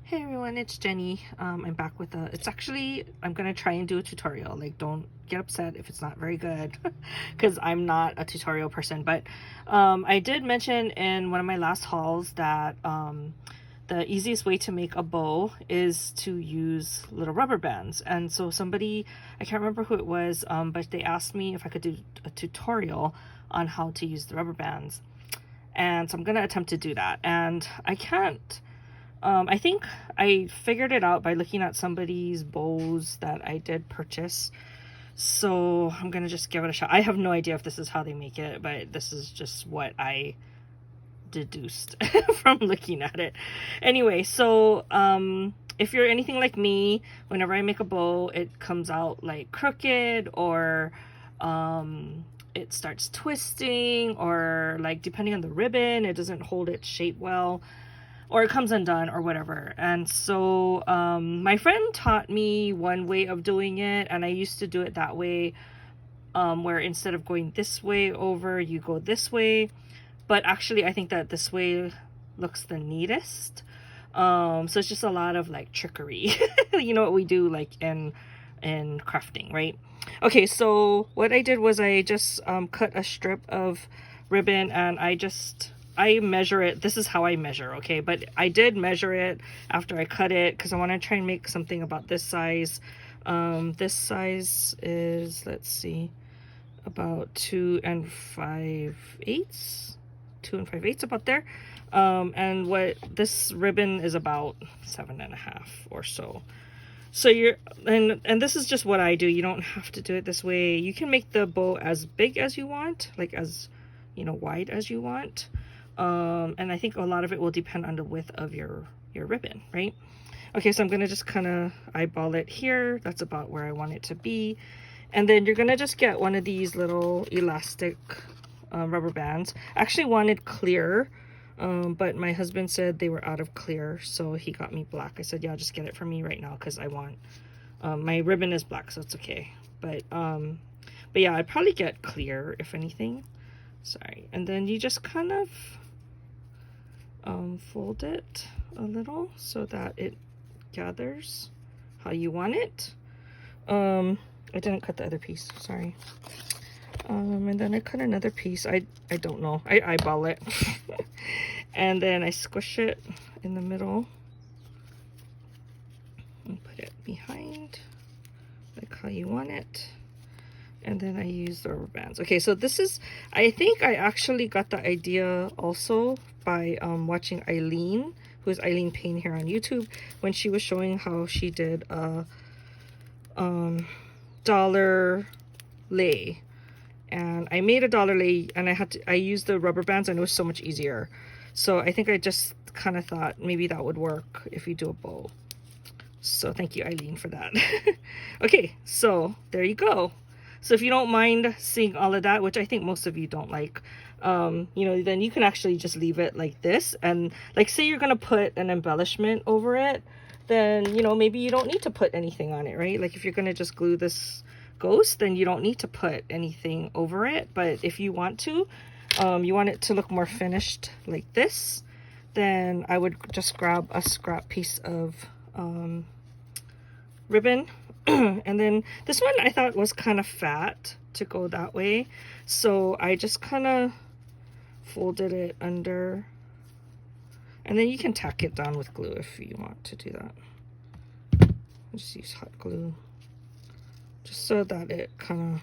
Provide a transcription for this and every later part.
Hey everyone, it's Jenny. I'm back with it's actually, I'm gonna try and do a tutorial. Like, don't get upset if it's not very good because I'm not a tutorial person. But I did mention in one of my last hauls that the easiest way to make a bow is to use little rubber bands. And so somebody, I can't remember who it was, but they asked me if I could do a tutorial on how to use the rubber bands. And so I'm gonna attempt to do that. And I can't, I think I figured it out by looking at somebody's bows that I did purchase. So I'm gonna just give it a shot. I have no idea if this is how they make it, but this is just what I deduced from looking at it. Anyway, so if you're anything like me, whenever I make a bow, it comes out like crooked, or it starts twisting, or like depending on the ribbon, it doesn't hold its shape well, or it comes undone or whatever. And so my friend taught me one way of doing it, and I used to do it that way, where instead of going this way over, you go this way. But actually I think that this way looks the neatest. So it's just a lot of like trickery. You know what we do like in crafting, right? Okay, so what I did was I just cut a strip of ribbon, and I measure it. This is how I measure, okay? But I did measure it after I cut it because I want to try and make something about this size. This size is, let's see, about 2 5/8, about there. And what this ribbon is about 7.5 or so. So you're, and this is just what I do. You don't have to do it this way. You can make the bow as big as you want, like as, you know, wide as you want. And I think a lot of it will depend on the width of your ribbon, right? Okay, so I'm gonna just kind of eyeball it here. That's about where I want it to be. And then you're gonna just get one of these little elastic rubber bands. I actually wanted clear, but my husband said they were out of clear, so he got me black. I said, yeah, just get it for me right now because I want, my ribbon is black, so it's okay. But yeah, I'd probably get clear if anything. Sorry. And then you just kind of fold it a little so that it gathers how you want it. I didn't cut the other piece, sorry. And then I cut another piece. I don't know, I eyeball it. And then I squish it in the middle and put it behind like how you want it. And then I use the rubber bands. Okay, so this is, I think I actually got the idea also by watching Eileen, who is Eileen Payne here on YouTube, when she was showing how she did a dollar lei. And I made a dollar lei, and I used the rubber bands, and it was so much easier. So I think I just kind of thought maybe that would work if you do a bow. So thank you, Eileen, for that. Okay, so there you go. So if you don't mind seeing all of that, which I think most of you don't like, you know, then you can actually just leave it like this. And like, say you're going to put an embellishment over it, then, you know, maybe you don't need to put anything on it, right? Like if you're going to just glue this ghost, then you don't need to put anything over it. But if you want to, you want it to look more finished like this, then I would just grab a scrap piece of ribbon. And then this one I thought was kind of fat to go that way, so I just kind of folded it under, and then you can tack it down with glue if you want to do that. Just use hot glue just so that it kind of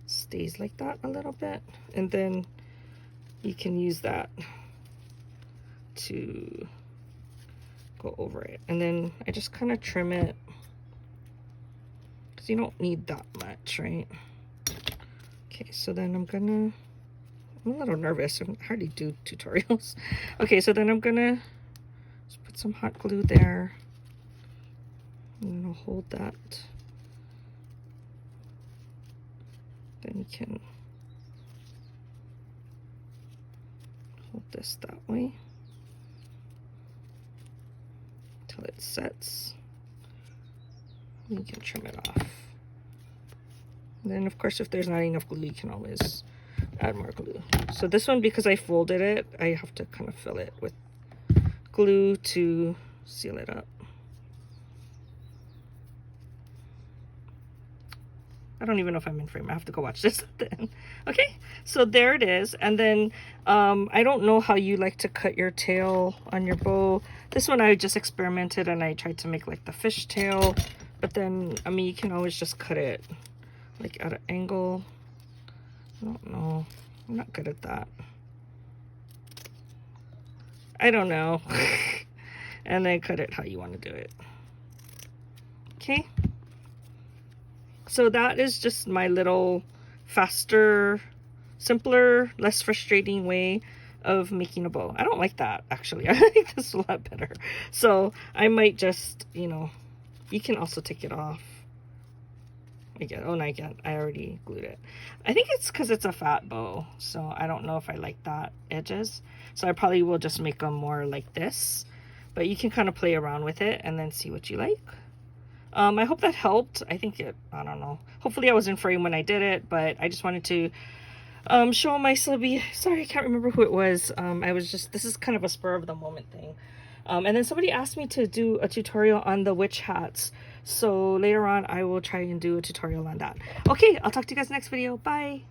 stays like that a little bit, and then you can use that to go over it. And then I just kind of trim it, you don't need that much, right? Okay, so then I'm a little nervous. I hardly do tutorials. Okay, so then I'm gonna just put some hot glue there. I'm gonna hold that. Then you can hold this that way until it sets. You can trim it off. And then of course if there's not enough glue, you can always add more glue. So this one, because I folded it, I have to kind of fill it with glue to seal it up. I don't even know if I'm in frame. I have to go watch this then. Okay, so there it is. And then I don't know how you like to cut your tail on your bow. This one I just experimented and I tried to make like the fish tail. But then, I mean, you can always just cut it like at an angle. I don't know. I'm not good at that. I don't know. And then cut it how you want to do it. Okay. So that is just my little faster, simpler, less frustrating way of making a bow. I don't like that, actually. I think this is a lot better. So I might just, you know, you can also take it off. Again, oh, no, I can't. I already glued it. I think it's because it's a fat bow. So I don't know if I like that edges. So I probably will just make them more like this. But you can kind of play around with it and then see what you like. I hope that helped. I think it, I don't know. Hopefully I was in frame when I did it, but I just wanted to show my subby. Sorry, I can't remember who it was. I was just, this is kind of a spur of the moment thing. And then somebody asked me to do a tutorial on the witch hats. So later on I will try and do a tutorial on that. Okay, I'll talk to you guys next video. Bye.